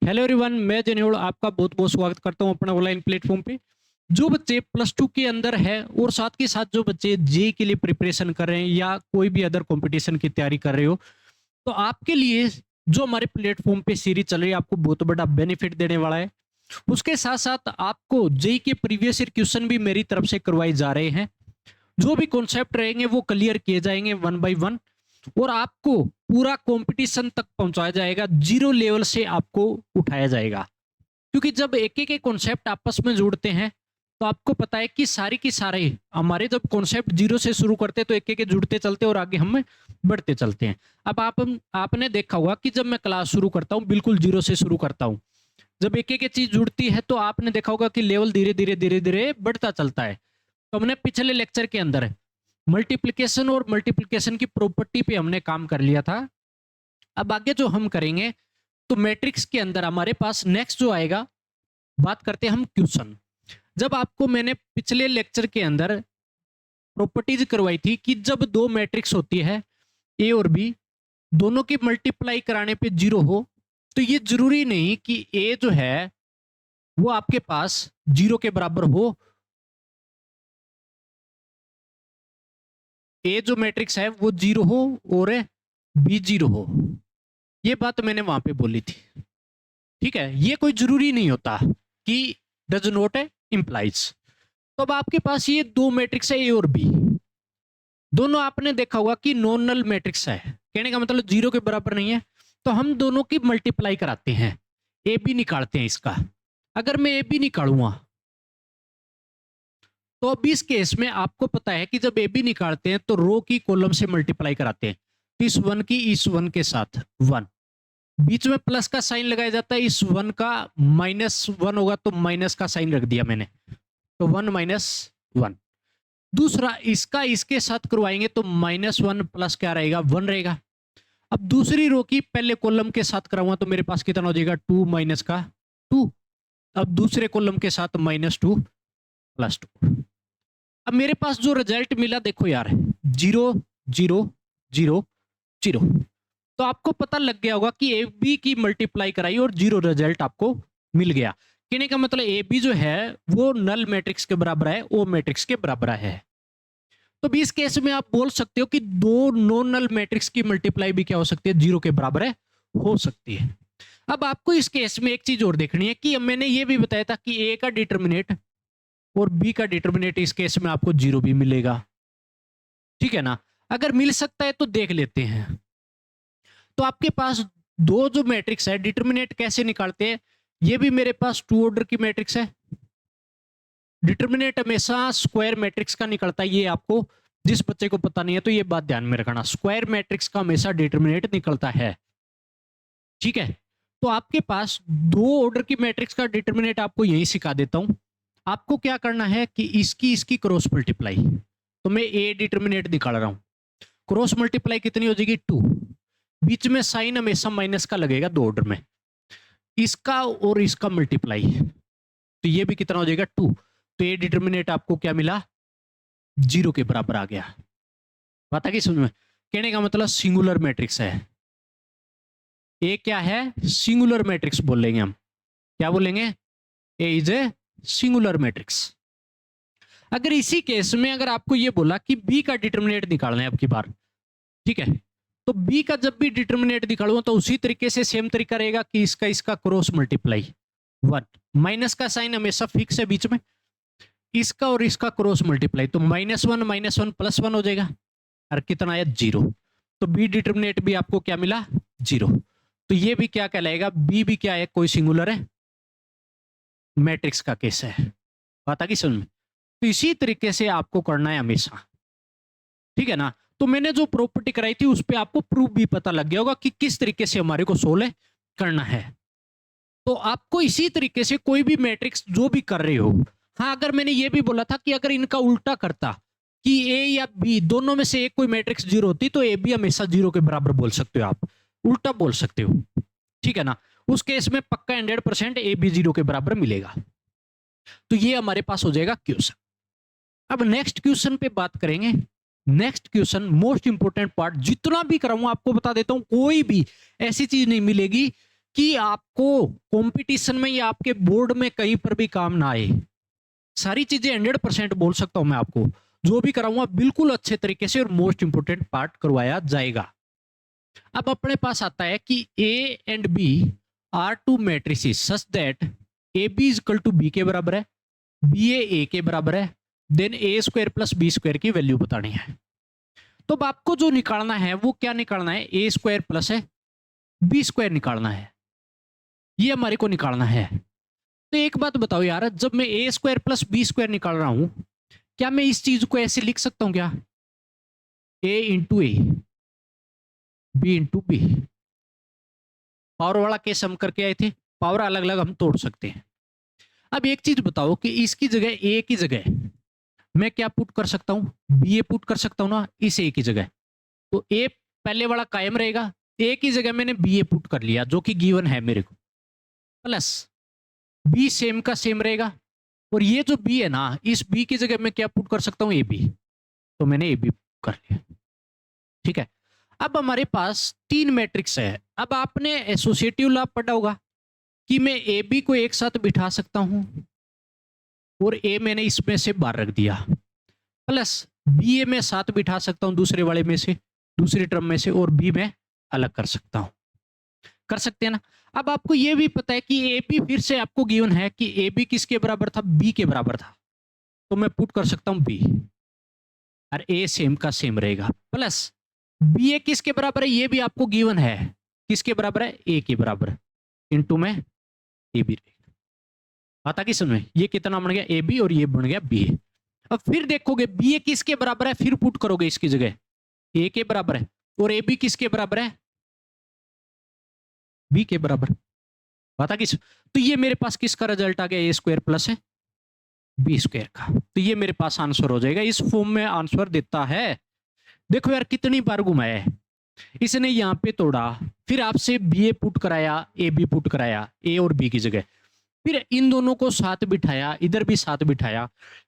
Hello everyone, मैं जनेऊल आपका बहुत बहुत स्वागत करता हूं अपने ऑनलाइन प्लेटफॉर्म पे। जो बच्चे प्लस टू के अंदर है और साथ के साथ जो बच्चे जे के लिए प्रिपरेशन कर रहे हैं या कोई भी अदर कंपटीशन की तैयारी कर रहे हो, तो आपके लिए जो हमारे प्लेटफॉर्म पे सीरीज चल रही है आपको बहुत बड़ा बेनिफिट देने वाला है। उसके साथ साथ आपको जेई के प्रीवियस ईयर क्वेश्चन भी मेरी तरफ से करवाए जा रहे हैं। जो भी कॉन्सेप्ट रहेंगे वो क्लियर किए जाएंगे वन बाय वन और आपको पूरा कंपटीशन तक पहुंचाया जाएगा, जीरो लेवल से आपको उठाया जाएगा। क्योंकि जब एक एक कॉन्सेप्ट आपस में जुड़ते हैं तो आपको पता है कि सारी की सारे हमारे जब कॉन्सेप्ट जीरो से शुरू करते हैं तो एक एक जुड़ते चलते और आगे हम बढ़ते चलते हैं। अब आपने देखा होगा कि जब मैं क्लास शुरू करता हूँ बिल्कुल जीरो से शुरू करता हूँ, जब एक एक चीज जुड़ती है तो आपने देखा होगा कि लेवल धीरे धीरे धीरे धीरे बढ़ता चलता है। तो हमने पिछले लेक्चर के अंदर मल्टीप्लिकेशन और मल्टीप्लिकेशन की प्रॉपर्टी पे हमने काम कर लिया था। अब आगे जो हम करेंगे तो मैट्रिक्स के अंदर हमारे पास नेक्स्ट जो आएगा, बात करते हैं हम क्वेश्चन। जब आपको मैंने पिछले लेक्चर के अंदर प्रॉपर्टीज करवाई थी कि जब दो मैट्रिक्स होती है ए और बी, दोनों की मल्टीप्लाई कराने पे जीरो हो, तो ये जरूरी नहीं कि ए जो है वो आपके पास जीरो के बराबर हो, ए जो मैट्रिक्स है वो जीरो हो और बी जीरो हो। ये बात मैंने वहां पे बोली थी, ठीक है। ये कोई जरूरी नहीं होता कि डज नॉट इंप्लाइज। तो अब आपके पास ये दो मैट्रिक्स है ए और बी, दोनों आपने देखा होगा कि नॉन नल मैट्रिक्स है, कहने का मतलब जीरो के बराबर नहीं है। तो हम दोनों की मल्टीप्लाई कराते हैं, ए बी निकालते हैं इसका। अगर मैं ए बी निकालूंगा तो अब इस केस में आपको पता है कि जब ए बी निकालते हैं तो रो की कॉलम से मल्टीप्लाई कराते हैं, इस वन की इस वन के साथ वन, बीच में प्लस का साइन लगाया जाता है, इस वन का माइनस वन होगा तो माइनस का साइन रख दिया मैंने, तो वन माइनस वन। दूसरा इसका इसके साथ करवाएंगे तो माइनस वन प्लस क्या रहेगा, वन रहेगा। अब दूसरी रो की पहले कॉलम के साथ कराऊंगा तो मेरे पास कितना हो जाएगा, टू माइनस का टू। अब दूसरे कॉलम के साथ माइनस टू प्लस टू। अब मेरे पास जो रिजल्ट मिला देखो यार, जीरो जीरो जीरो जीरो। तो आपको पता लग गया होगा कि ए बी की मल्टीप्लाई कराई और जीरो रिजल्ट आपको मिल गया। कहने का मतलब ए बी जो है वो नल मैट्रिक्स के बराबर है, ओ मैट्रिक्स के बराबर है। तो भी इस केस में आप बोल सकते हो कि दो नॉन नल मैट्रिक्स की मल्टीप्लाई भी क्या हो सकती है, जीरो के बराबर है, हो सकती है। अब आपको इस केस में एक चीज और देखनी है कि मैंने ये भी बताया था कि ए का डिटर्मिनेट और बी का डिटर्मिनेट इस केस में आपको जीरो भी मिलेगा, ठीक है ना। अगर मिल सकता है तो देख लेते हैं। तो आपके पास दो जो मैट्रिक्स है, डिटर्मिनेट कैसे निकालते हैं, ये भी मेरे पास टू ऑर्डर की मैट्रिक्स है। डिटर्मिनेट हमेशा स्क्वायर मैट्रिक्स का निकलता है, ये आपको जिस बच्चे को पता नहीं है तो ये बात ध्यान में रखना, स्क्वायर मैट्रिक्स का हमेशा डिटर्मिनेट निकलता है, ठीक है। तो आपके पास दो ऑर्डर की मैट्रिक्स का डिटर्मिनेट आपको यही सिखा देता हूं। आपको क्या करना है कि इसकी क्रॉस मल्टीप्लाई, तो मैं ए डिटर्मिनेट निकाल रहा हूं, क्रॉस मल्टीप्लाई कितनी हो जाएगी, टू। बीच में साइन हमेशा माइनस का लगेगा दो ऑर्डर में, इसका और इसका मल्टीप्लाई, तो ये भी कितना हो जाएगा, टू। तो ये डिटर्मिनेट आपको क्या मिला, जीरो के बराबर आ गया। बात आ गई समझ में। कहने का मतलब सिंगुलर मैट्रिक्स है, ए क्या है, सिंगुलर मैट्रिक्स बोलेंगे हम, क्या बोलेंगे, ए इज ए सिंगुलर मैट्रिक्स। अगर इसी केस में अगर आपको ये बोला कि बी का डिटर्मिनेट निकालना है अब की बार, ठीक है, तो बी का जब भी डिटर्मिनेट निकालूंगा तो उसी तरीके से सेम तरीका रहेगा कि इसका इसका क्रॉस मल्टीप्लाई, वन, माइनस का साइन हमेशा फिक्स है बीच में, इसका और इसका क्रॉस मल्टीप्लाई, तो माइनस वन प्लस वन हो जाएगा, और कितना आया, जीरो। तो बी डिटर्मिनेट भी आपको क्या मिला, जीरो। तो ये भी क्या कहलाएगा, बी भी क्या है, कोई सिंगुलर है, मैट्रिक्स का केस है। बात आ गई समझ में। तो इसी तरीके से आपको करना है हमेशा, ठीक है ना। तो मैंने जो प्रॉपर्टी कराई थी उस पर आपको प्रूफ भी पता लग गया होगा कि किस तरीके से हमारे को सोल्व करना है। तो आपको इसी तरीके से कोई भी मैट्रिक्स जो भी कर रहे हो, हाँ अगर मैंने ये भी बोला था कि अगर इनका उल्टा करता कि ए या बी दोनों में से एक कोई मैट्रिक्स जीरो होती तो ए बी हमेशा जीरो के बराबर बोल सकते हो, आप उल्टा बोल सकते हो, ठीक है ना। उस केस में पक्का 100% ए बी जीरो के बराबर मिलेगा। तो ये हमारे पास हो जाएगा क्वेश्चन। अब नेक्स्ट क्वेश्चन पे बात करेंगे। Next question most important part, जितना भी कराऊंगा आपको बता देता हूं, कोई भी ऐसी चीज नहीं मिलेगी कि आपको कंपटीशन में या आपके बोर्ड में कहीं पर भी काम ना आए। सारी चीजें 100% बोल सकता हूं मैं आपको, जो भी कराऊंगा बिल्कुल अच्छे तरीके से और मोस्ट इंपोर्टेंट पार्ट करवाया जाएगा। अब अपने पास आता है कि A and B are two matrices such that A B is equal to B के बराबर है, बी ए के बराबर है, then A square plus B square की वैल्यू बतानी है। तो अब आपको जो निकालना है वो क्या निकालना है, ए स्क्वायर प्लस है बी स्क्वायर निकालना है, ये हमारे को निकालना है। तो एक बात बताओ यार, जब मैं ए स्क्वायर प्लस बी स्क्वायर निकाल रहा हूं, क्या मैं इस चीज को ऐसे लिख सकता हूं क्या, A into A B into B? Power वाला केस हम करके आए थे, पावर अलग अलग हम तोड़ सकते हैं। अब एक चीज बताओ कि इसकी जगह ए की जगह मैं क्या पुट कर सकता हूं, बी ए पुट कर सकता हूं ना इस ए की जगह। तो ए पहले वाला कायम रहेगा, ए की जगह मैंने बी ए पुट कर लिया जो कि गिवन है मेरे को, प्लस बी सेम का सेम रहेगा, और ये जो बी है ना, इस बी की जगह मैं क्या पुट कर सकता हूं, ए बी। तो मैंने ए बी कर लिया, ठीक है। अब हमारे पास 3 मैट्रिक्स है। अब आपने एसोसिएटिव लॉ पढ़ा होगा कि मैं ए बी को एक साथ बिठा सकता हूं, और ए मैंने इसमें से बाहर रख दिया, प्लस बी ए में साथ बिठा सकता हूं दूसरे वाले में से, दूसरी टर्म में से, और बी में अलग कर सकता हूं। कर सकते हैं ना। अब आपको यह भी पता है कि ए बी फिर से आपको गिवन है कि ए बी किसके बराबर था, बी के बराबर था। तो मैं पुट कर सकता हूं बी, और ए सेम का सेम रहेगा, प्लस बी ए किसके बराबर है, ये भी आपको गिवन है, किसके बराबर है, ए के बराबर, इंटू में ए बी रहेगा। आता कि समझ में, ये कितना बन गया, ए बी, और ये बन गया बी ए। अब फिर देखोगे बी ए किसके बराबर है, फिर पुट करोगे इसकी जगह, ए के बराबर है, और ए बी किसके बराबर है, बी के बराबर। पता किस, तो ये मेरे पास किसका रिजल्ट आ गया, ए स्क्वायर प्लस है बी स्क्वायर का। तो ये मेरे पास आंसर हो जाएगा, इस फॉर्म में आंसर देता है। देखो यार कितनी बार घुमाया है इसने, यहां पे तोड़ा, फिर आपसे बी ए पुट कराया, ए बी पुट कराया, ए और बी की जगह, फिर इन दोनों को साथ बिठाया, इधर भी साथ बिठाया,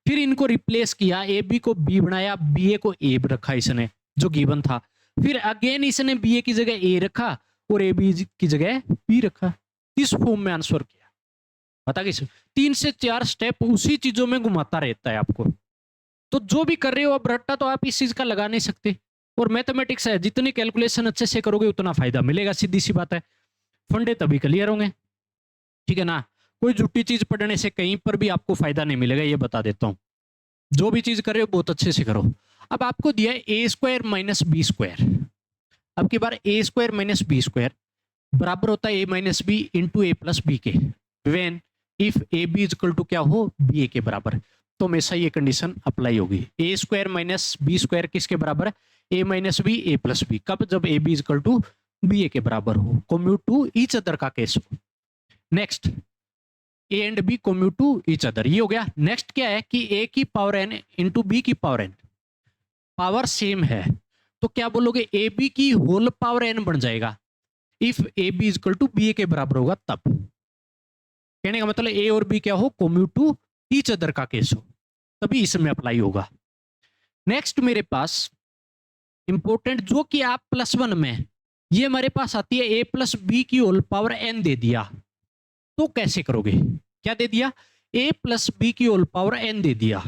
फिर इनको रिप्लेस किया, ए बी को बी बनाया, बी ए को ए रखा इसने जो गिवन था, फिर अगेन इसने बी ए की जगह ए रखा और ए बी की जगह बी रखा, इस फॉर्म में आंसर किया। पता किस, 3 से 4 स्टेप उसी चीजों में घुमाता रहता है आपको। तो जो भी कर रहे हो अब रट्टा तो आप इस चीज का लगा नहीं सकते, और मैथमेटिक्स है, जितनी कैलकुलेशन अच्छे से करोगे उतना फायदा मिलेगा, सीधी सी बात है। फंडे तभी क्लियर होंगे, ठीक है ना। कोई झूठी चीज पढ़ने से कहीं पर भी आपको फायदा नहीं मिलेगा, ये बता देता हूं। जो भी चीज कर रहे हो बहुत अच्छे से करो। अब आपको दिया है A square minus B square, अब की बार A square minus B square बराबर होता है A minus B into A plus B के, when if A B is equal to क्या हो, बी ए के बराबर। तो हमेशा ये कंडीशन अप्लाई होगी, A square minus B square किसके बराबर है, A minus B A plus B. कब, जब A B is equal to B A के बराबर हो, कोम्यूट टू ईच अदर का केस हो। Next A and B commute to each other, ये हो गया। नेक्स्ट क्या है कि ए की पावर एन इंटू बी की पावर एन, पावर सेम है, तो क्या बोलोगे, ए बी की होल पावर एन बन जाएगा if A B is equal to B A के बराबर होगा तब। कहने का मतलब ए और बी क्या हो, कोम्यूट टू ईच अदर का केस हो, तभी इसमें अप्लाई होगा। नेक्स्ट मेरे पास इंपॉर्टेंट जो कि आप +1 में, ये हमारे पास आती है ए प्लस बी की होल पावर एन दे दिया, तो कैसे करोगे, क्या दे दिया, ए प्लस बी की होल पावर एन दे दिया।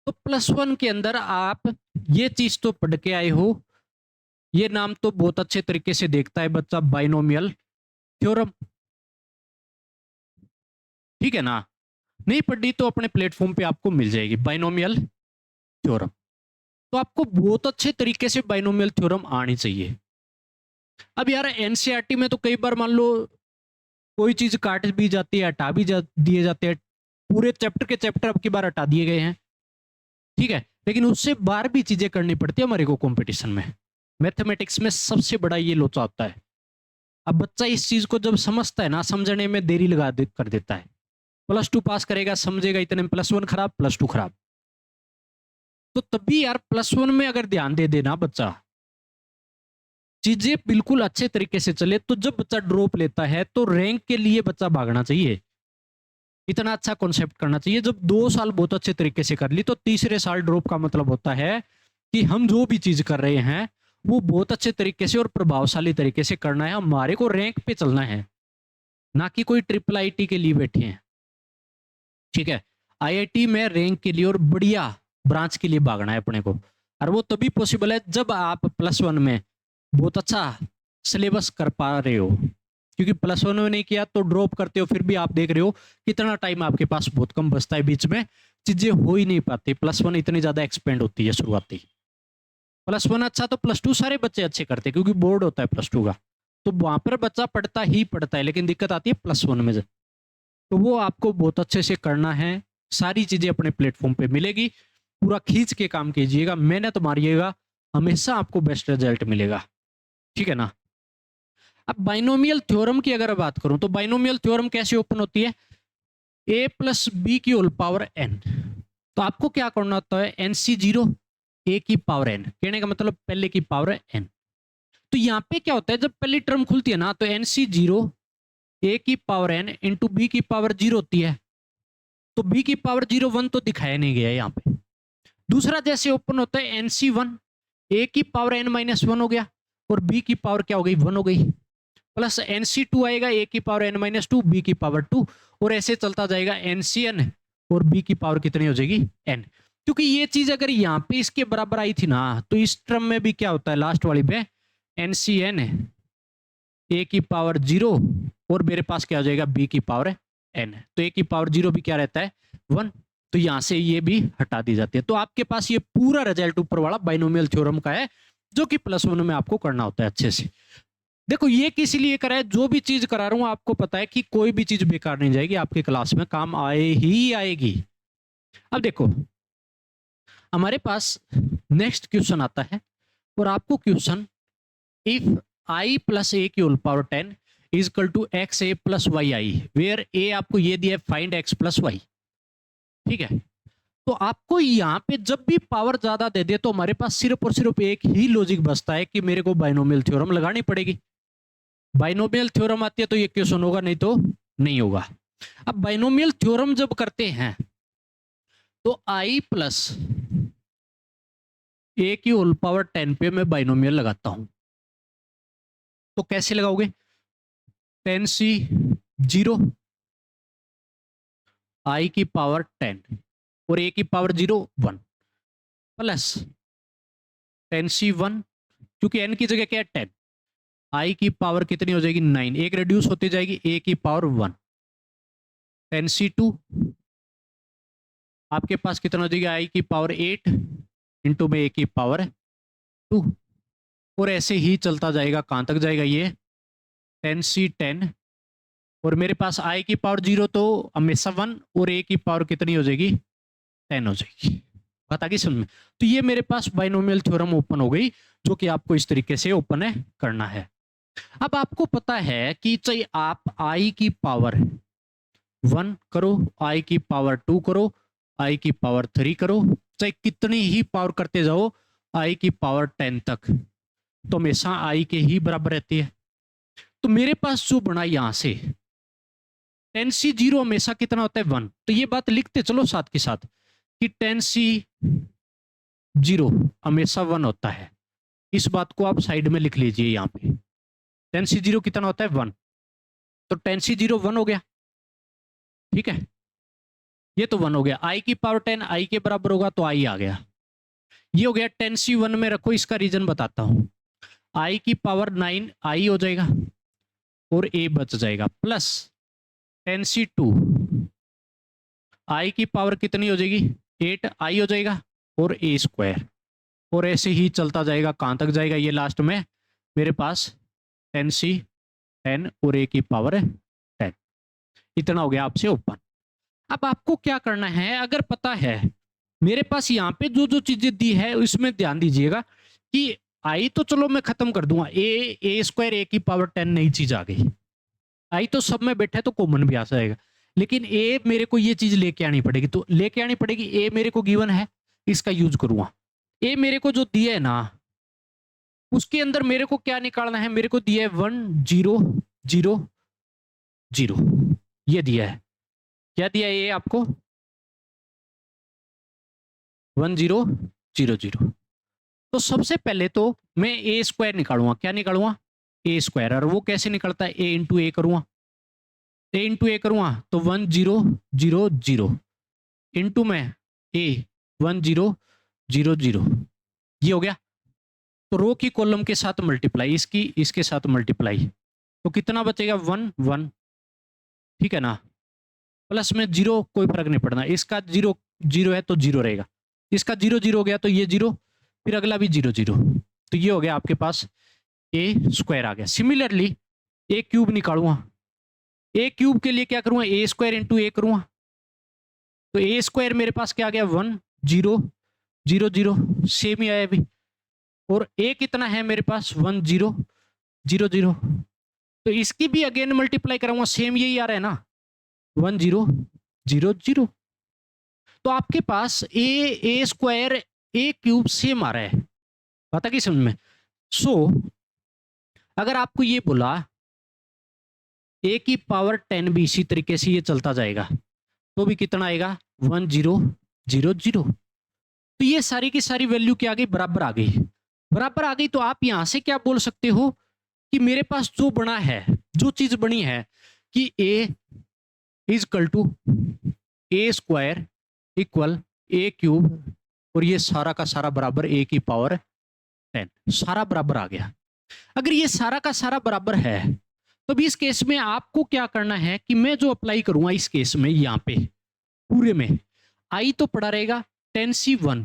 तो +1 के अंदर आप ये चीज तो पढ़ के आए हो, ये नाम तो बहुत अच्छे तरीके से देखता है बच्चा, बाइनोमियल थ्योरम, ठीक है ना। नहीं पढ़ी तो अपने प्लेटफॉर्म पे आपको मिल जाएगी बाइनोमियल थ्योरम। तो आपको बहुत अच्छे तरीके से बाइनोमियल थ्योरम आनी चाहिए। अब यार एनसीईआरटी में तो कई बार मान लो कोई चीज काट भी जाती है, हटा भी दिए जाते हैं, पूरे चैप्टर के चैप्टर अब की बार हटा दिए गए हैं, ठीक है, लेकिन उससे बार भी चीजें करनी पड़ती है हमारे को कंपटीशन में। मैथमेटिक्स में सबसे बड़ा ये लोचा होता है। अब बच्चा इस चीज को जब समझता है ना, समझने में देरी कर देता है। +2 पास करेगा, समझेगा इतने में +1 खराब, +2 खराब। तो तभी यार +1 में अगर ध्यान दे देना बच्चा, चीजें बिल्कुल अच्छे तरीके से चले, तो जब बच्चा ड्रॉप लेता है तो रैंक के लिए बच्चा भागना चाहिए, इतना अच्छा कॉन्सेप्ट करना चाहिए। जब 2 साल बहुत अच्छे तरीके से कर ली, तो तीसरे साल ड्रॉप का मतलब होता है कि हम जो भी चीज कर रहे हैं वो बहुत अच्छे तरीके से और प्रभावशाली तरीके से करना है, हमारे को रैंक पे चलना है। ना कि कोई ट्रिपल आईटी के लिए बैठे हैं, ठीक है। आईआईटी में रैंक के लिए और बढ़िया ब्रांच के लिए भागना है अपने को, और वो तभी पॉसिबल है जब आप +1 में बहुत अच्छा सिलेबस कर पा रहे हो, क्योंकि +1 में नहीं किया तो ड्रॉप करते हो, फिर भी आप देख रहे हो कितना टाइम आपके पास बहुत कम बचता है, बीच में चीजें हो ही नहीं पाती। +1 इतनी ज्यादा एक्सपेंड होती है शुरुआती। +1 अच्छा तो +2 सारे बच्चे अच्छे करते हैं, क्योंकि बोर्ड होता है +2 का, तो वहां पर बच्चा पढ़ता ही पढ़ता है, लेकिन दिक्कत आती है +1 में। तो वो आपको बहुत अच्छे से करना है, सारी चीजें अपने प्लेटफॉर्म पे मिलेगी, पूरा खींच के काम कीजिएगा, मेहनत मारिएगा, हमेशा आपको बेस्ट रिजल्ट मिलेगा, ठीक है ना। अब बाइनोमियल थ्योरम की अगर बात करूं तो बाइनोमियल थ्योरम कैसे ओपन होती है, a+b⁴n। तो आपको क्या करना होता है, NC0 a⁴n, कहने का मतलब पहले की पावर n। तो यहाँ पे क्या होता है, जब पहली टर्म खुलती है ना तो NC0 a⁴n इंटू b⁴0 होती है, तो b⁴0 1 तो दिखाया नहीं गया यहाँ पे। दूसरा जैसे ओपन होता है NC1 a⁴n-1 हो गया, और b की पावर क्या हो गई, 1 हो गई, प्लस NC2 आएगा a⁴n-2 b⁴2, और ऐसे चलता जाएगा NCn, और b की पावर कितनी हो जाएगी, n। क्योंकि ये चीज अगर यहाँ पे इसके बराबर आई थी ना, तो इस टर्म में भी क्या होता है, लास्ट वाली पे NCn a⁴0, और मेरे पास क्या हो जाएगा, b⁴n। तो a⁴0 भी क्या रहता है, 1। तो यहां से ये भी हटा दी जाती है। तो आपके पास ये पूरा रिजल्ट ऊपर वाला बाइनोमियल थ्योरम का है, जो कि +1 में आपको करना होता है अच्छे से। देखो ये किस लिए करा है, जो भी चीज करा रहा हूं आपको पता है कि कोई भी चीज बेकार नहीं जाएगी, आपकी क्लास में काम आए ही आएगी। अब देखो हमारे पास नेक्स्ट क्वेश्चन आता है, और आपको question, if i + a⁴10 is equal to xa + yi, where a आपको ये दिया है, फाइंड x + y, ठीक है। तो आपको यहाँ पे जब भी पावर ज्यादा दे दे तो हमारे पास सिर्फ और सिर्फ एक ही लॉजिक बचता है कि मेरे को बाइनोमियल थ्योरम लगानी पड़ेगी। बाइनोमियल थ्योरम आती है तो ये क्वेश्चन होगा, नहीं तो नहीं होगा। अब बाइनोमियल थ्योरम जब करते हैं तो i + a⁴10 पे मैं बाइनोमियल लगाता हूं, तो कैसे लगाओगे, 10c0 i⁴10 और a⁴0 1 प्लस 10c1, क्योंकि n की जगह क्या है 10, i की पावर कितनी हो जाएगी 9, एक रिड्यूस होती जाएगी, a⁴1 10c2 आपके पास कितना हो जाएगा, i⁴8 इंटू में a⁴2, और ऐसे ही चलता जाएगा, कहां तक जाएगा ये 10c10, और मेरे पास i⁴0 तो हमेशा 1, और a की पावर कितनी हो जाएगी 10 हो जाएगी। बात आ गई समझ में। तो ये मेरे पास बाइनोमियल थ्योरम ओपन हो गई, जो कि आपको इस तरीके से ओपन है करना है। अब आपको पता है कि चाहे आप i⁴1 करो, i⁴2 करो, i⁴3 करो, चाहे कितनी ही पावर करते जाओ i⁴10 तक, तो हमेशा i के ही बराबर रहती है। तो मेरे पास जो बना यहां से 10c0 हमेशा कितना होता है 1, तो ये बात लिखते चलो साथ के साथ कि 10c0 हमेशा 1 होता है। इस बात को आप साइड में लिख लीजिए, यहाँ पे 10c0 कितना होता है 1, तो 10c0 1 हो गया, ठीक है, ये तो 1 हो गया। i⁴10 i के बराबर होगा तो i आ गया, ये हो गया। 10c1 में रखो, इसका रीजन बताता हूं, i⁴9 i हो जाएगा और a बच जाएगा, प्लस 10c2 i की पावर कितनी हो जाएगी 8 i हो जाएगा, और a², और ऐसे ही चलता जाएगा, कहां तक जाएगा ये लास्ट में मेरे पास 10c10 और a⁴10, इतना हो गया आपसे ओपन। अब आपको क्या करना है, अगर पता है मेरे पास यहाँ पे जो जो चीजें दी है उसमें ध्यान दीजिएगा कि आई तो चलो मैं खत्म कर दूंगा, a² a⁴10 नई चीज आ गई, आई तो सब में बैठा है तो कॉमन भी आ जाएगा, लेकिन ए मेरे को ये चीज लेके आनी पड़ेगी, तो लेके आनी पड़ेगी। ए मेरे को गिवन है, इसका यूज करूंगा। ए मेरे को जो दिया है ना, उसके अंदर मेरे को क्या निकालना है, मेरे को दिया है 1 0 0 0, ये दिया है, क्या दिया है ये आपको 1 0 0 0। तो सबसे पहले तो मैं a² निकालूंगा, क्या निकालूंगा a², और वो कैसे निकलता है a × a करूंगा, ए इंटू ए करूँगा तो 1 0 0 0 इंटू में ए 1 0 0 0, ये हो गया। तो रो की कॉलम के साथ मल्टीप्लाई, इसकी इसके साथ मल्टीप्लाई, तो कितना बचेगा 1 1, ठीक है ना। प्लस में 0 कोई फर्क नहीं पड़ना, इसका 0 0 है तो 0 रहेगा, इसका 0 0 हो गया तो ये 0, फिर अगला भी 0 0, तो ये हो गया आपके पास ए स्क्वायर आ गया। सिमिलरली ए क्यूब निकालूंगा, ए क्यूब के लिए क्या करूंगा, ए स्क्वायर इंटू ए करूंगा, तो ए स्क्वायर मेरे पास क्या आ गया 1 0 0 0, सेम ही आया अभी। और ए कितना है मेरे पास 1 0 0 0, तो इसकी भी अगेन मल्टीप्लाई कराऊंगा, सेम यही आ रहा है ना 1 0 0 0, तो आपके पास ए स्क्वायर ए क्यूब सेम आ रहा है, पता कि समझ में। सो अगर आपको ये बोला ए की पावर 10 भी इसी तरीके से ये चलता जाएगा तो भी कितना आएगा 1 0 0 0, तो ये सारी की सारी वैल्यू क्या आ गई, बराबर आ गई। बराबर आ गई तो आप यहां से क्या बोल सकते हो कि मेरे पास जो बना है, जो चीज बनी है कि A is equal to A square equal A cube, और ये सारा का सारा बराबर ए की पावर 10, सारा बराबर आ गया। अगर ये सारा का सारा बराबर है तो भी इस केस में आपको क्या करना है कि मैं जो अप्लाई करूंगा इस केस में यहाँ पे पूरे में आई तो पड़ा रहेगा 10C1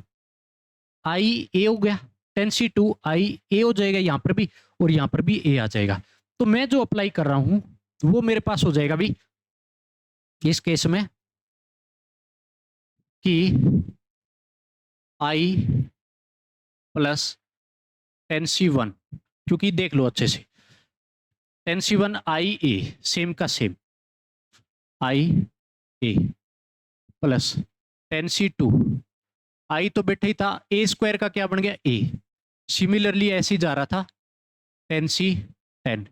आई ए हो गया, 10C2 आई ए हो जाएगा यहाँ पर भी, और यहाँ पर भी ए आ जाएगा। तो मैं जो अप्लाई कर रहा हूं वो मेरे पास हो जाएगा भी इस केस में कि आई प्लस 10C1, क्योंकि देख लो अच्छे से 10C1 आई ए सेम का सेम, आई ए प्लस 10C2 आई तो बैठा ही था, ए स्क्वायर का क्या बन गया ए, सिमिलरली ऐसे ही जा रहा था 10C10,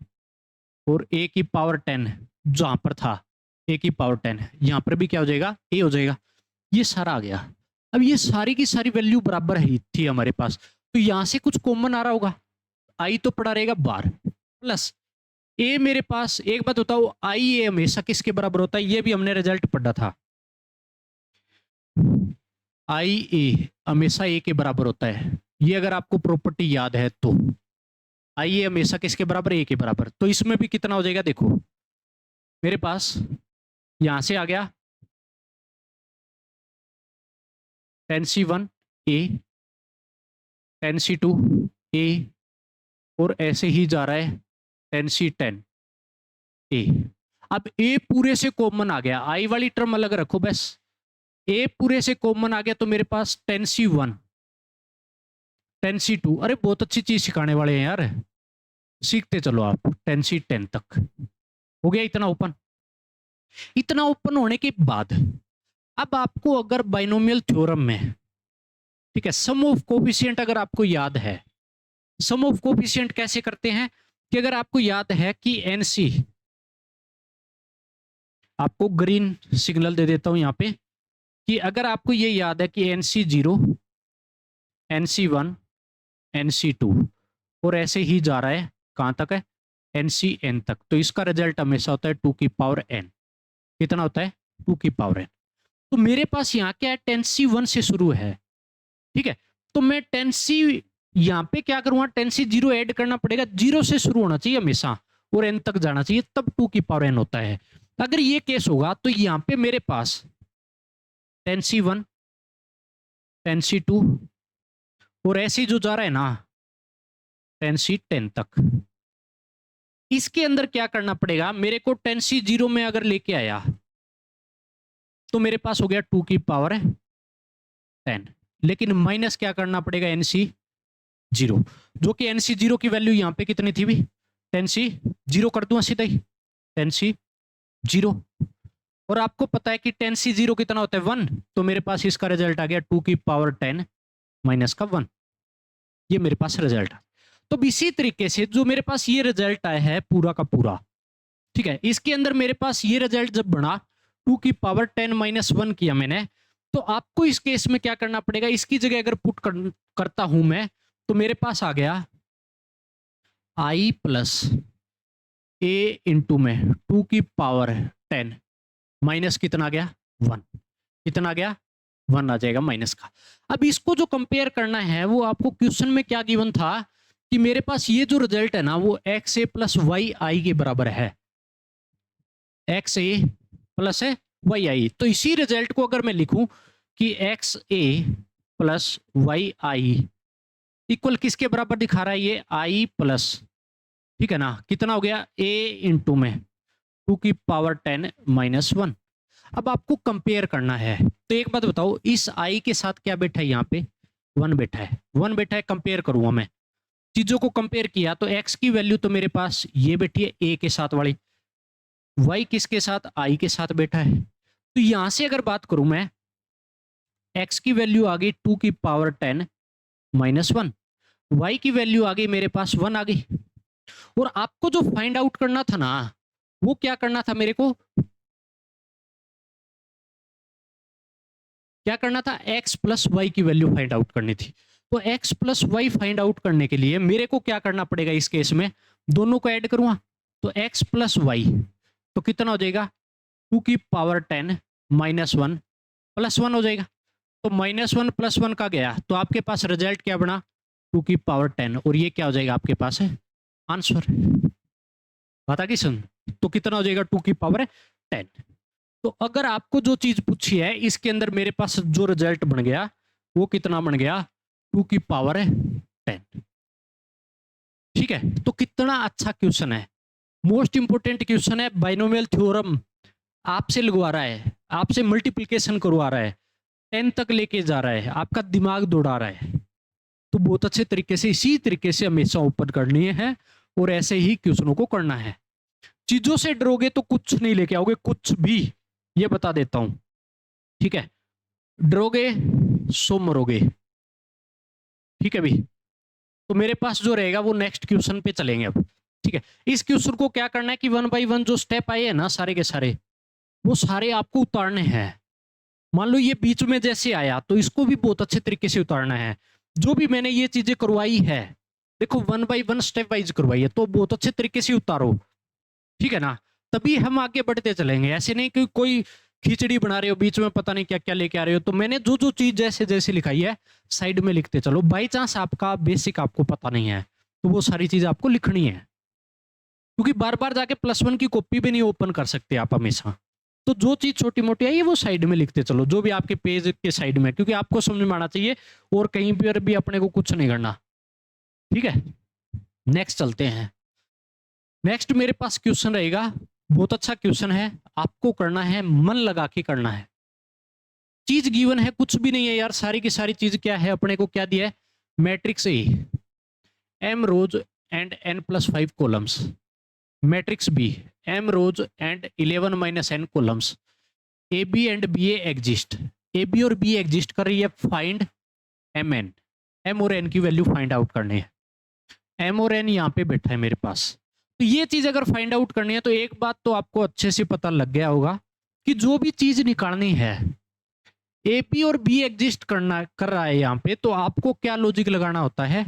और ए की पावर 10 जहां पर था ए की पावर 10 यहां पर भी क्या हो जाएगा ए हो जाएगा, ये सारा आ गया। अब ये सारी की सारी वैल्यू बराबर ही थी हमारे पास, तो यहां से कुछ कॉमन आ रहा होगा, आई तो पड़ा रहेगा बार, प्लस ए मेरे पास, एक बात बताओ आई ए हमेशा किसके बराबर होता है, ये भी हमने रिजल्ट पढ़ा था, आई ए हमेशा ए के बराबर होता है, ये अगर आपको प्रॉपर्टी याद है तो आई ए हमेशा किसके बराबर, ए के बराबर। तो इसमें भी कितना हो जाएगा, देखो मेरे पास यहां से आ गया 10C1 ए 10C2 ए, और ऐसे ही जा रहा है 10C10 ए। अब ए पूरे से कॉमन आ गया, आई वाली टर्म अलग रखो बस, ए पूरे से कॉमन आ गया तो मेरे पास 10C1 10C2, अरे बहुत अच्छी चीज सिखाने वाले हैं यार, सीखते चलो आप 10C10 तक हो गया। इतना ओपन, इतना ओपन होने के बाद अब आपको अगर बाइनोमियल थ्योरम में, ठीक है, सम ऑफ कोफिशिएंट अगर आपको याद है, सम ऑफ कोफिशिएंट कैसे करते हैं कि अगर आपको याद है कि एनसी, आपको ग्रीन सिग्नल दे देता हूं यहां पे, कि अगर आपको ये याद है कि NC0 NC1 NC2 और ऐसे ही जा रहा है कहां तक है NCN तक, तो इसका रिजल्ट हमेशा होता है 2 की पावर n, कितना होता है 2 की पावर n। तो मेरे पास यहाँ क्या है 10C1 से शुरू है, ठीक है, तो मैं 10C यहाँ पे क्या करूंगा 10C0 ऐड करना पड़ेगा, 0 से शुरू होना चाहिए हमेशा और n तक जाना चाहिए, तब 2 की पावर n होता है। अगर ये केस होगा तो यहाँ पे मेरे पास 10C1 10C2 और ऐसे जो जा रहा है ना 10C10 तक, इसके अंदर क्या करना पड़ेगा मेरे को, 10C0 में अगर लेके आया तो मेरे पास हो गया 2 की पावर 10, लेकिन माइनस क्या करना पड़ेगा NC0, जो कि NC0 की वैल्यू यहां पे कितनी थी भी 10C0 कर दूं सीधा ही 10C0, और आपको पता है कि 10C0 कितना होता है 1, तो मेरे पास इसका रिजल्ट आ गया 2 की पावर 10 माइनस का 1, ये मेरे पास रिजल्ट। तो इसी तरीके से जो मेरे पास ये रिजल्ट आया है पूरा का पूरा, ठीक है, इसके अंदर मेरे पास ये रिजल्ट जब बना 2 की पावर 10 माइनस 1 किया मैंने, तो आपको इस केस में क्या करना पड़ेगा, इसकी जगह अगर पुट करता हूं मैं तो मेरे पास आ गया आई प्लस ए इंटू में 2 की पावर 10 माइनस कितना आ गया 1, कितना आ गया 1 आ जाएगा माइनस का। अब इसको जो कंपेयर करना है वो आपको क्वेश्चन में क्या गिवन था कि मेरे पास ये जो रिजल्ट है ना वो एक्स ए प्लस वाई आई के बराबर है, एक्स ए प्लस है वाई आई। तो इसी रिजल्ट को अगर मैं लिखूं कि x A plus Y I equal किसके बराबर दिखा रहा है, ये आई प्लस, ठीक है ना, कितना हो गया a इंटू में 2 की पावर 10 माइनस 1। अब आपको कंपेयर करना है तो एक बात बताओ, इस i के साथ क्या बैठा है, यहाँ पे 1 बैठा है, 1 बैठा है। कंपेयर करूंगा मैं, चीजों को कंपेयर किया तो x की वैल्यू तो मेरे पास ये बैठी है a के साथ वाली, y किसके साथ i के साथ बैठा है। तो यहां से अगर बात करूं मैं, x की वैल्यू आ गई 2 की पावर 10 माइनस 1, y की वैल्यू आ गई मेरे पास 1 आ गई। और आपको जो फाइंड आउट करना था ना वो क्या करना था, मेरे को क्या करना था, x प्लस वाई की वैल्यू फाइंड आउट करनी थी। तो x plus Y find out करने के लिए मेरे को क्या करना पड़ेगा, इस केस में दोनों को ऐड करूंगा तो x प्लस वाई तो कितना हो जाएगा 2 की पावर 10 माइनस 1 प्लस 1 हो जाएगा। तो माइनस 1 प्लस 1 का गया तो आपके पास रिजल्ट क्या बना 2 की पावर 10, और ये क्या हो जाएगा आपके पास है आंसर। बता कि सुन, तो कितना हो जाएगा 2 की पावर 10। तो अगर आपको जो चीज पूछी है इसके अंदर मेरे पास जो रिजल्ट बन गया वो कितना बन गया 2 की पावर 10। ठीक है, तो कितना अच्छा क्वेश्चन है, मोस्ट इंपोर्टेंट क्वेश्चन है। बाइनोमियल थ्योरम आपसे लगवा रहा है, आपसे मल्टीप्लिकेशन करवा रहा है, 10 तक लेके जा रहा है, आपका दिमाग दौड़ा रहा है। तो बहुत अच्छे तरीके से इसी तरीके से हमेशा ओपन करनी है और ऐसे ही क्वेश्चनों को करना है। चीजों से डरोगे तो कुछ नहीं लेके आओगे, कुछ भी, ये बता देता हूं। ठीक है, डरोगे सो मरोगे। ठीक है भी, तो मेरे पास जो रहेगा वो नेक्स्ट क्वेश्चन पे चलेंगे अब। ठीक है, इस क्वेश्चन को क्या करना है कि 1 बाई 1 जो स्टेप आए हैं ना सारे के सारे, वो सारे आपको उतारने हैं। मान लो ये बीच में जैसे आया तो इसको भी बहुत अच्छे तरीके से उतारना है। जो भी मैंने ये चीजें करवाई है, देखो 1 बाई 1 स्टेप वाइज करवाई है, तो बहुत अच्छे तरीके से उतारो। ठीक है ना, तभी हम आगे बढ़ते चलेंगे। ऐसे नहीं कि कोई खिचड़ी बना रहे हो बीच में पता नहीं क्या क्या लेके आ रहे हो। तो मैंने जो जो चीज जैसे जैसे लिखाई है साइड में लिखते चलो। बाई चांस आपका बेसिक आपको पता नहीं है तो वो सारी चीज आपको लिखनी है, क्योंकि बार बार जाके +1 की कॉपी भी नहीं ओपन कर सकते आप हमेशा। तो जो चीज छोटी मोटी आई है वो साइड में लिखते चलो, जो भी आपके पेज के साइड में, क्योंकि आपको समझ में आना चाहिए और कहीं पर भी अपने को कुछ नहीं करना। ठीक है, नेक्स्ट चलते हैं। नेक्स्ट मेरे पास क्वेश्चन रहेगा, बहुत अच्छा क्वेश्चन है, आपको करना है मन लगा के करना है। चीज गिवन है कुछ भी नहीं है यार, सारी की सारी चीज क्या है, अपने को क्या दिया है, matrix A m rows and n + 5 columns, matrix B m rows and 11 - n columns, A B and B A exist, A B और बी एग्जिस्ट कर रही है, फाइंड एम एन, एम और एन की वैल्यू फाइंड आउट करनी है। M और N यहाँ पे बैठा है मेरे पास। तो ये चीज अगर फाइंड आउट करनी है तो एक बात तो आपको अच्छे से पता लग गया होगा कि जो भी चीज निकालनी है, ए पी और बी एग्जिस्ट कर रहा है यहाँ पे, तो आपको क्या लॉजिक लगाना होता है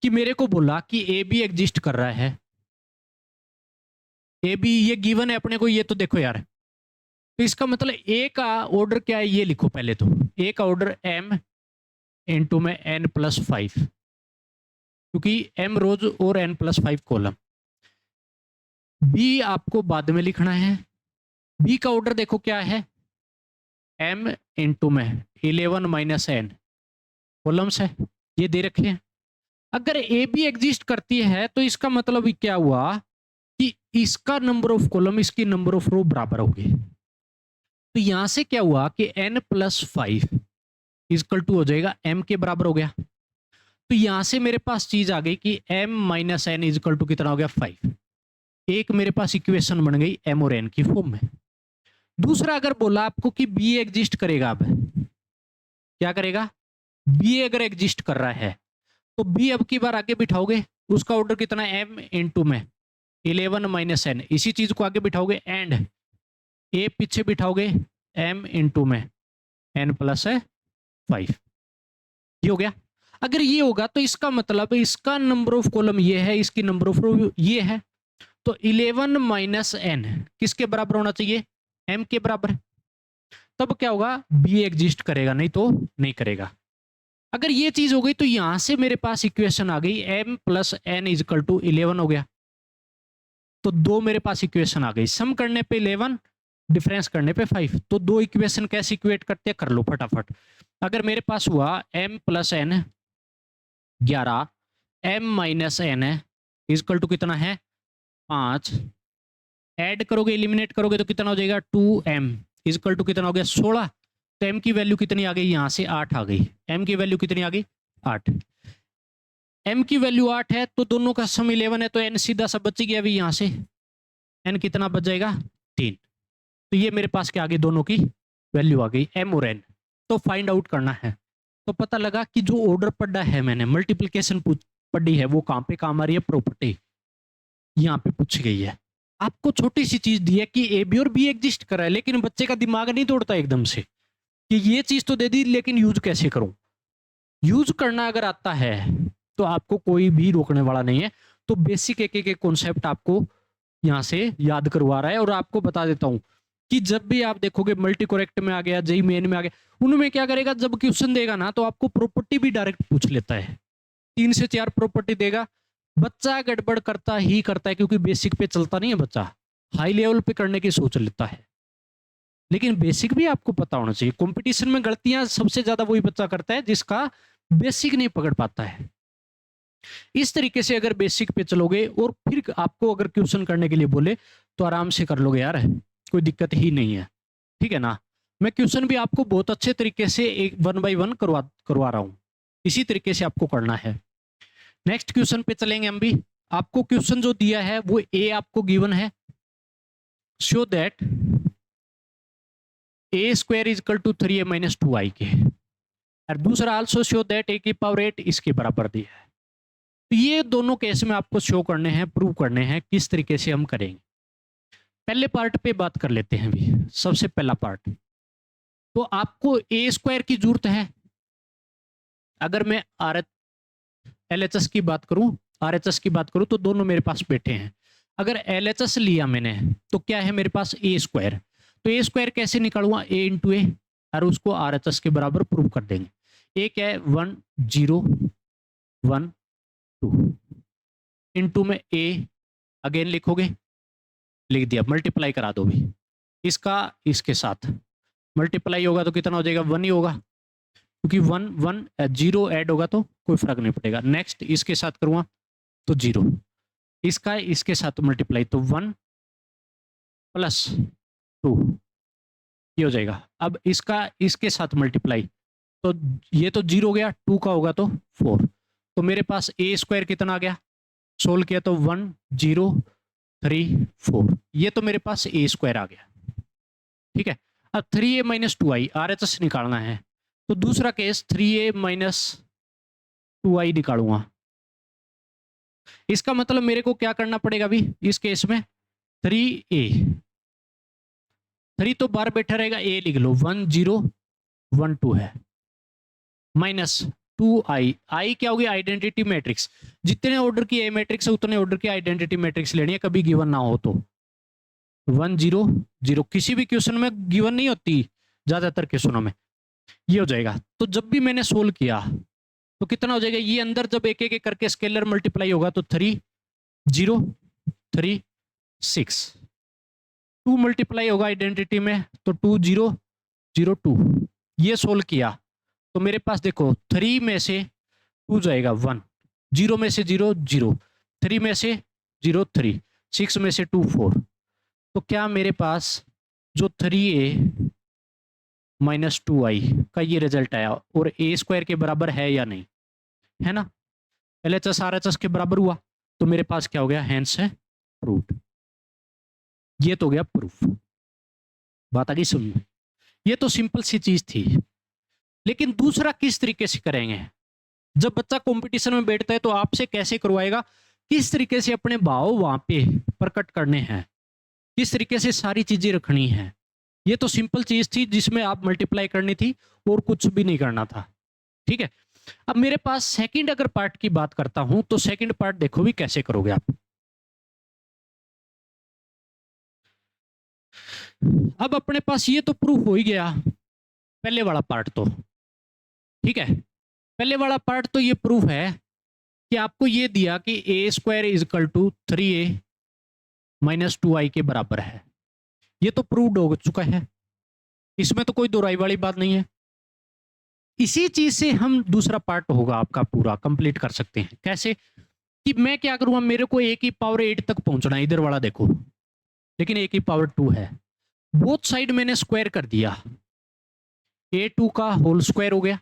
कि मेरे को बोला कि ए बी एग्जिस्ट कर रहा है, ए बी ये गिवन है अपने को, ये तो देखो यार, तो इसका मतलब ए का ऑर्डर क्या है ये लिखो पहले। तो ए का ऑर्डर m इंटू में n + 5, क्योंकि m रोज और n + 5 कॉलम। बी आपको बाद में लिखना है, बी का ऑर्डर देखो क्या है, m इंटू में 11 - n कॉलम्स है, ये दे रखे हैं। अगर ए बी एग्जिस्ट करती है तो इसका मतलब क्या हुआ कि इसका नंबर ऑफ कॉलम इसकी नंबर ऑफ रो बराबर होगी। तो यहां से क्या हुआ कि n + 5 = हो जाएगा m के बराबर हो गया। तो यहां से मेरे पास चीज आ गई कि m - n = कितना हो गया 5। एक मेरे पास इक्वेशन बन गई m और n की फॉर्म में। दूसरा अगर बोला आपको कि b एग्जिस्ट करेगा, अब क्या करेगा, b अगर एग्जिस्ट कर रहा है तो b अब की बार आगे बिठाओगे, उसका ऑर्डर कितना m इंटू में 11 - n, इसी चीज को आगे बिठाओगे एंड a पीछे बिठाओगे m इंटू में n + 5। ये हो गया। अगर ये होगा तो इसका मतलब इसका नंबर ऑफ कॉलम ये है, इसकी नंबर ऑफ रो ये है, तो 11 - n किसके बराबर होना चाहिए, m के बराबर, तब क्या होगा, b एग्जिस्ट करेगा, नहीं तो नहीं करेगा। अगर ये चीज हो गई तो यहां से मेरे पास इक्वेशन आ गई m plus n is equal to 11 हो गया। तो दो मेरे पास इक्वेशन आ गई, सम करने पे 11, डिफरेंस करने पे 5। तो दो इक्वेशन कैसे इक्वेट करते हैं, कर लो फटाफट। अगर मेरे पास हुआ m plus n 11, m minus n है इजकल टू कितना है 5, ऐड करोगे एलिमिनेट करोगे तो कितना हो जाएगा 2m इजकल टू कितना हो गया 16। तो m की वैल्यू कितनी आ गई, यहां से 8 आ गई। m की वैल्यू कितनी आ गई 8। m की वैल्यू 8 है तो दोनों का सम 11 है, तो n सीधा सा बच गया अभी यहां से, n कितना बच जाएगा 3। तो ये मेरे पास क्या आ गई, दोनों की वैल्यू आ गई m और n। तो फाइंड आउट करना है। तो पता लगा कि जो ऑर्डर पढ़ा है मैंने, मल्टीप्लिकेशन पढ़ी है, वो कहां पे काम आ रही है, प्रॉपर्टी यहाँ पे पूछी गई है। आपको छोटी सी चीज दी है कि ए बी और बी एग्जिस्ट कर रहा है, लेकिन बच्चे का दिमाग नहीं तोड़ता एकदम से कि ये चीज तो दे दी लेकिन यूज कैसे करूं। यूज करना अगर आता है तो आपको कोई भी रोकने वाला नहीं है। तो बेसिक एक एक कॉन्सेप्ट आपको यहां से याद करवा रहा है। और आपको बता देता हूं कि जब भी आप देखोगे मल्टी करेक्ट में आ गया, जेई मेन में आ गया, उनमें क्या करेगा, जब क्वेश्चन देगा ना तो आपको प्रॉपर्टी भी डायरेक्ट पूछ लेता है, 3 से 4 प्रॉपर्टी देगा। बच्चा गड़बड़ करता ही करता है, क्योंकि बेसिक पे चलता नहीं है बच्चा, हाई लेवल पे करने की सोच लेता है। लेकिन बेसिक भी आपको पता होना चाहिए। कंपटीशन में गलतियां सबसे ज्यादा वही बच्चा करता है जिसका बेसिक नहीं पकड़ पाता है। इस तरीके से अगर बेसिक पे चलोगे और फिर आपको अगर क्वेश्चन करने के लिए बोले तो आराम से कर लोगे यार, कोई दिक्कत ही नहीं है। ठीक है ना। मैं क्वेश्चन भी आपको बहुत अच्छे तरीके से एक 1 बाय 1 करवा रहा हूं, इसी तरीके से आपको करना है। नेक्स्ट क्वेश्चन पे चलेंगे हम भी। आपको क्वेश्चन जो दिया है वो ए आपको गिवन है, show that A square is equal to 3a minus 2i के, और दूसरा आल्सो शो दैट ए की पावर 8 इसके बराबर दिया है। तो ये दोनों केस में आपको शो करने हैं, प्रूव करने हैं, किस तरीके से हम करेंगे। पहले पार्ट पे बात कर लेते हैं अभी। सबसे पहला पार्ट, तो आपको ए स्क्वायर की जरूरत है। अगर मैं आर एल एच एस की बात करूं, आर एच एस की बात करूं, तो दोनों मेरे पास बैठे हैं। अगर एल एच एस लिया मैंने तो क्या है मेरे पास ए स्क्वायर। तो ए स्क्वायर कैसे निकालूंगा, ए इंटू ए, और उसको आर एच एस के बराबर प्रूव कर देंगे। ए क्या है 1 0 1 2 इंटू में ए अगेन लिखोगे, लिख दिया, मल्टीप्लाई करा दो भी, इसका इसके साथ मल्टीप्लाई होगा तो कितना हो जाएगा 1 ही होगा, क्योंकि 1 1 0 ऐड होगा तो कोई फर्क नहीं पड़ेगा। नेक्स्ट इसके साथ करूंगा तो 0, इसका इसके साथ मल्टीप्लाई तो 1 प्लस 2 ये हो जाएगा। अब इसका इसके साथ मल्टीप्लाई तो ये तो 0 हो गया, 2 का होगा तो 4। तो मेरे पास ए स्क्वायर कितना आ गया, सोल्व किया तो 1 0 3 4, ये तो मेरे पास ए स्क्वायर आ गया। ठीक है। अब 3a minus 2i R H S निकालना है, तो दूसरा केस 3a माइनस 2i निकालूंगा। इसका मतलब मेरे को क्या करना पड़ेगा अभी इस केस में, 3a 3 तो बाहर बैठा रहेगा, a लिख लो 1 0 1 2 है, माइनस 2i, i क्या होगी आइडेंटिटी मैट्रिक्स। जितने ऑर्डर की ए मैट्रिक्स है उतने ऑर्डर की आइडेंटिटी मैट्रिक्स लेनी है, कभी गिवन ना हो तो। 1 0 0 किसी भी क्वेश्चन में गिवन नहीं होती, ज्यादातर क्वेश्चनों में ये हो जाएगा। तो जब भी मैंने सोल्व किया तो कितना हो जाएगा, ये अंदर जब एक एक करके स्केलर मल्टीप्लाई होगा तो 3 0 3 6, 2 मल्टीप्लाई होगा आइडेंटिटी में तो 2 0 0 2, ये सोल्व किया तो मेरे पास देखो 3 में से 2 जाएगा 1, 0 में से 0 0, 3 में से 0 3, 6 में से 2 4। तो क्या मेरे पास जो 3a माइनस 2i का ये रिजल्ट आया और ए स्क्वायर के बराबर है या नहीं, है ना। L H S R H S के बराबर हुआ तो मेरे पास क्या हो गया, हैंस है प्रूव्ड। ये तो हो गया प्रूफ। बात आ गई समझ में। ये तो सिंपल सी चीज थी। लेकिन दूसरा किस तरीके से करेंगे, जब बच्चा कंपटीशन में बैठता है तो आपसे कैसे करवाएगा, किस तरीके से अपने भाव वहां पे प्रकट करने हैं, किस तरीके से सारी चीजें रखनी है। ये तो सिंपल चीज थी जिसमें आप मल्टीप्लाई करनी थी और कुछ भी नहीं करना था। ठीक है। अब मेरे पास सेकंड अगर पार्ट की बात करता हूं तो सेकंड पार्ट देखो भी कैसे करोगे आप। अब अपने पास ये तो प्रूफ हो ही गया, पहले वाला पार्ट तो ठीक है। पहले वाला पार्ट तो ये प्रूफ है कि आपको ये दिया कि A square is equal to 3a minus 2i के बराबर है। ये तो प्रूव्ड हो चुका है, इसमें तो कोई दोहराई वाली बात नहीं है। इसी चीज से हम दूसरा पार्ट होगा आपका पूरा कंप्लीट कर सकते हैं। कैसे कि मैं क्या करूंगा, मेरे को a की पावर 8 तक पहुंचना है, इधर वाला देखो, लेकिन a की पावर 2 है। बोथ साइड मैंने स्क्वायर कर दिया, a2 का होल स्क्वायर हो गया,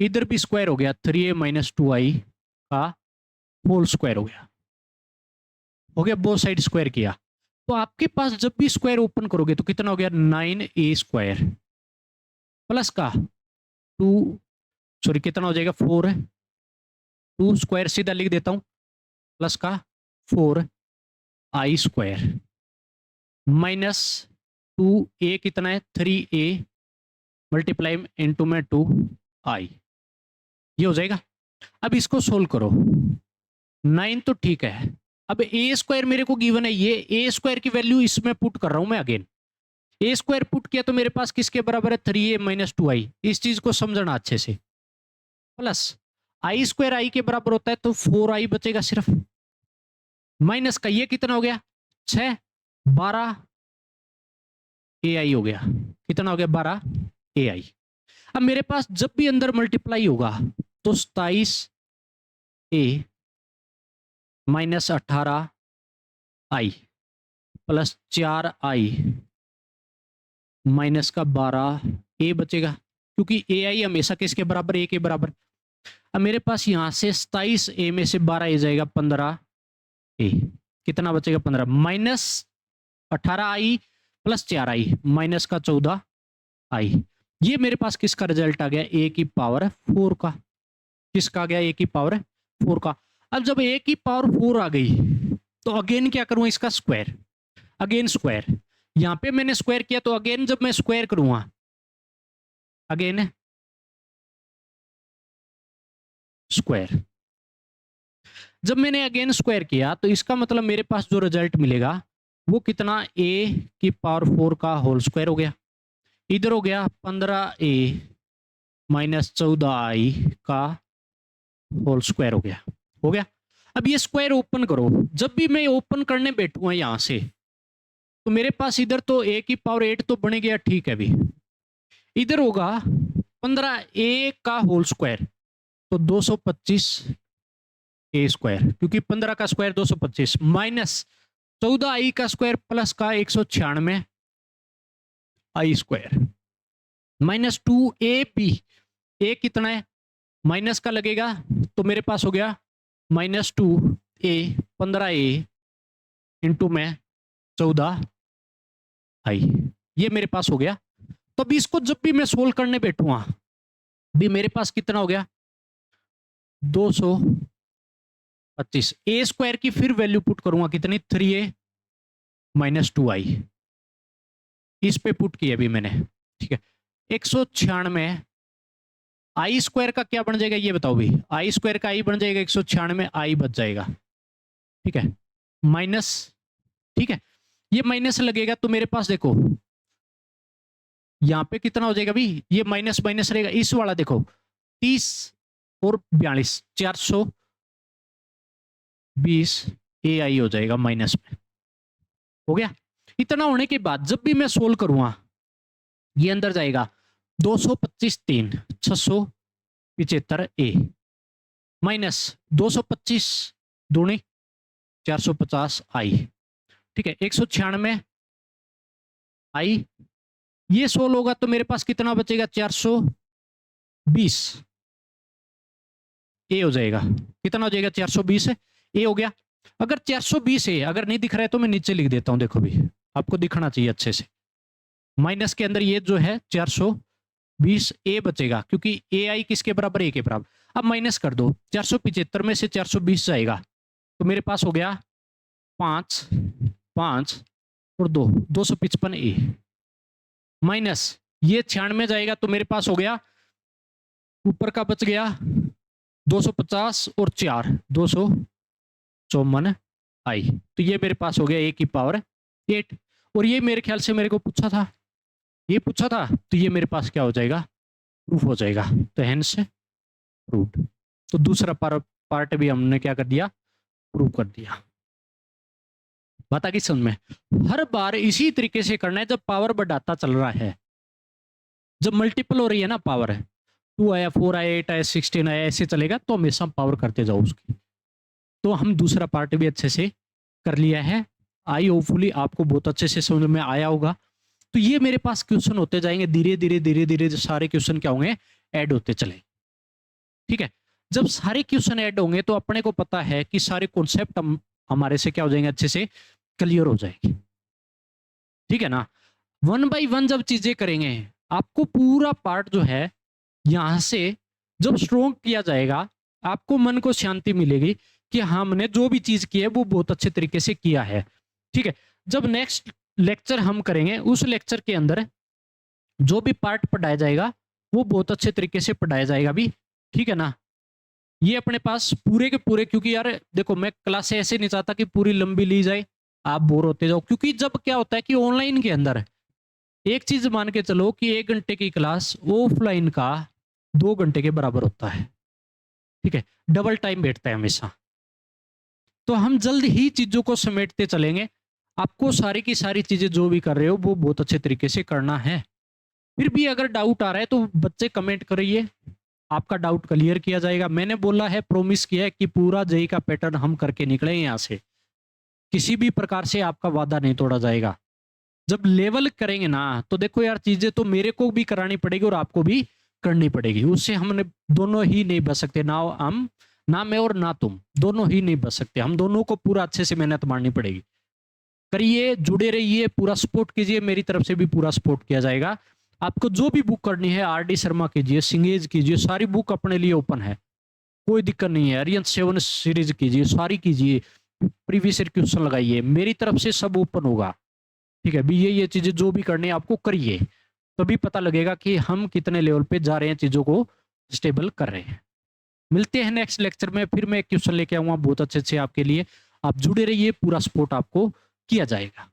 इधर भी स्क्वायर हो गया, 3a माइनस 2i का होल स्क्वायर हो गया बोथ साइड स्क्वायर किया। तो आपके पास जब भी स्क्वायर ओपन करोगे तो कितना हो गया, 9a स्क्वायर प्लस का 2, सॉरी कितना हो जाएगा 4 है, 2 स्क्वायर सीधा लिख देता हूं, प्लस का 4i स्क्वायर माइनस 2a कितना है 3a मल्टीप्लाई इनटू में 2i, ये हो जाएगा। अब इसको सोल्व करो, 9 तो ठीक है। अब ए स्क्वायर मेरे को गिवन है, ये ए स्क्वायर की वैल्यू इसमें पुट कर रहा हूं मैं अगेन। ए स्क्वायर पुट किया तो मेरे पास किसके बराबर है, 3a माइनस 2i। इस चीज को समझना अच्छे से, प्लस आई स्क्वायर आई के बराबर होता है तो 4i बचेगा सिर्फ, माइनस का ये कितना हो गया 6, 12 ai हो गया, कितना हो गया 12 ai। अब मेरे पास जब भी अंदर मल्टीप्लाई होगा तो 27a minus 18i plus 4i minus का 12a बचेगा, क्योंकि ai हमेशा किसके बराबर, a के बराबर। अब मेरे पास यहां से 27a में से 12 a जाएगा 15a, कितना बचेगा 15 minus 18i plus 4i minus का 14i। ये मेरे पास किसका रिजल्ट आ गया, a की पावर 4 का। किसका आ गया, a की पावर 4 का। अब जब a की पावर 4 आ गई तो अगेन क्या करूं, इसका स्क्वायर, अगेन स्क्वायर। यहां पे मैंने स्क्वायर किया तो अगेन जब मैं स्क्वायर करूंगा, अगेन स्क्वायर, जब मैंने अगेन स्क्वायर किया तो इसका मतलब मेरे पास जो रिजल्ट मिलेगा वो कितना, a की पावर 4 का होल स्क्वायर हो गया, इधर हो गया 15a माइनस 14i का होल स्क्वायर हो गया। अब ये स्क्वायर ओपन करो, जब भी मैं ओपन करने बैठूंगा यहां से तो मेरे पास इधर तो a की पावर 8 तो बन गया, ठीक है भी, इधर होगा 15a का होल स्क्वायर तो 225 a स्क्वायर, क्योंकि 15 का स्क्वायर 225 माइनस 14i का स्क्वायर प्लस का 196 i square minus 2ab, a कितना है माइनस का लगेगा तो मेरे पास हो गया माइनस 2a 15a इंटू में 14i, ये मेरे पास हो गया। तो अभी इसको जब भी मैं सोल्व करने बैठूंगा भी मेरे पास कितना हो गया 225, a स्क्वायर की फिर वैल्यू पुट करूंगा कितनी 3a माइनस 2i, इस पे पुट किया अभी मैंने, ठीक है 196 आई स्क्वायर का क्या बन जाएगा ये बताओ भाई, आई स्क्वायर का आई बन जाएगा 196 आई बच जाएगा, ठीक है माइनस, ठीक है ये माइनस लगेगा तो मेरे पास देखो यहां पे कितना हो जाएगा भाई, ये माइनस माइनस रहेगा, इस वाला देखो 30 और 42 420 ए आई हो जाएगा माइनस में, हो गया। इतना होने के बाद जब भी मैं सोल्व करूंगा ये अंदर जाएगा 225 3 675 ए माइनस 225 दूनी 450 आई, ठीक है 196 आई, ये सोल्व होगा तो मेरे पास कितना बचेगा 420 ए हो जाएगा, कितना हो जाएगा 420 ए हो गया। अगर 420 ए अगर नहीं दिख रहा है तो मैं नीचे लिख देता हूं, देखो भी आपको दिखना चाहिए अच्छे से, माइनस के अंदर ये जो है 420 ए बचेगा, क्योंकि ए आई किसके बराबर, ए के बराबर। अब माइनस कर दो, 475 में से 420 जाएगा तो मेरे पास हो गया 5 5 और 2 255 ए माइनस ये 96 जाएगा तो मेरे पास हो गया ऊपर का बच गया 250 और 4 254 आई, तो ये मेरे पास हो गया ए की पावर 8। और ये मेरे ख्याल से मेरे को पूछा था, ये पूछा था, तो ये मेरे पास क्या हो जाएगा, प्रूफ हो जाएगा। तो हेंस प्रूव्ड। तो दूसरा पार्ट भी हमने क्या कर दिया, प्रूव कर दिया। बात आ गई समझ में। हर बार इसी तरीके से करना है जब पावर बढ़ाता चल रहा है, जब मल्टीपल हो रही है ना पावर, 2 आया, 4 आया, 8 आया, 16 आया, ऐसे चलेगा, तो हमेशा पावर करते जाओ उसकी। तो हम दूसरा पार्ट भी अच्छे से कर लिया है। आई होपफुली आपको बहुत अच्छे से समझ में आया होगा। तो ये मेरे पास क्वेश्चन होते जाएंगे, धीरे धीरे धीरे धीरे सारे क्वेश्चन क्या होंगे, ऐड होते चले। ठीक है, जब सारे क्वेश्चन ऐड होंगे तो अपने को पता है कि सारे कॉन्सेप्ट हमारे से क्या हो जाएंगे, अच्छे से क्लियर हो जाएगी। ठीक है ना। 1 बाई 1 जब चीजें करेंगे, आपको पूरा पार्ट जो है यहां से जब स्ट्रोंग किया जाएगा, आपको मन को शांति मिलेगी कि हमने जो भी चीज की है वो बहुत अच्छे तरीके से किया है। ठीक है, जब नेक्स्ट लेक्चर हम करेंगे, उस लेक्चर के अंदर जो भी पार्ट पढ़ाया जाएगा वो बहुत अच्छे तरीके से पढ़ाया जाएगा भी। ठीक है ना। ये अपने पास पूरे के पूरे, क्योंकि यार देखो मैं क्लास ऐसे नहीं चाहता कि पूरी लंबी ली जाए, आप बोर होते जाओ। क्योंकि जब क्या होता है कि ऑनलाइन के अंदर एक चीज मान के चलो कि 1 घंटे की क्लास ऑफलाइन का 2 घंटे के बराबर होता है। ठीक है, डबल टाइम बैठता है हमेशा। तो हम जल्द ही चीजों को समेटते चलेंगे। आपको सारी की सारी चीजें जो भी कर रहे हो वो बहुत अच्छे तरीके से करना है। फिर भी अगर डाउट आ रहा है तो बच्चे कमेंट करिए, आपका डाउट क्लियर किया जाएगा। मैंने बोला है, प्रॉमिस किया है कि पूरा जेई का पैटर्न हम करके निकले यहाँ से, किसी भी प्रकार से आपका वादा नहीं तोड़ा जाएगा। जब लेवल करेंगे ना तो देखो यार, चीजें तो मेरे को भी करानी पड़ेगी और आपको भी करनी पड़ेगी, उससे हमने दोनों ही नहीं बच सकते। ना हम, ना मैं और ना तुम, दोनों ही नहीं बच सकते। हम दोनों को पूरा अच्छे से मेहनत मारनी पड़ेगी। करिए, जुड़े रहिए, पूरा सपोर्ट कीजिए, मेरी तरफ से भी पूरा सपोर्ट किया जाएगा। आपको जो भी बुक करनी है आर.डी. शर्मा कीजिए, सिंगेज कीजिए, सारी बुक अपने लिए ओपन है, कोई दिक्कत नहीं है। अरियंत 7 सीरीज कीजिए, सारी कीजिए, प्रीवियस ईयर क्वेश्चन लगाइए, मेरी तरफ से सब ओपन होगा। ठीक है भी, ये चीजें जो भी करनी है आपको करिए, तभी पता लगेगा कि हम कितने लेवल पे जा रहे हैं, चीजों को स्टेबल कर रहे हैं। मिलते हैं नेक्स्ट लेक्चर में, फिर मैं एक क्वेश्चन लेके आऊंगा बहुत अच्छे से आपके लिए। आप जुड़े रहिए, पूरा सपोर्ट आपको किया जाएगा।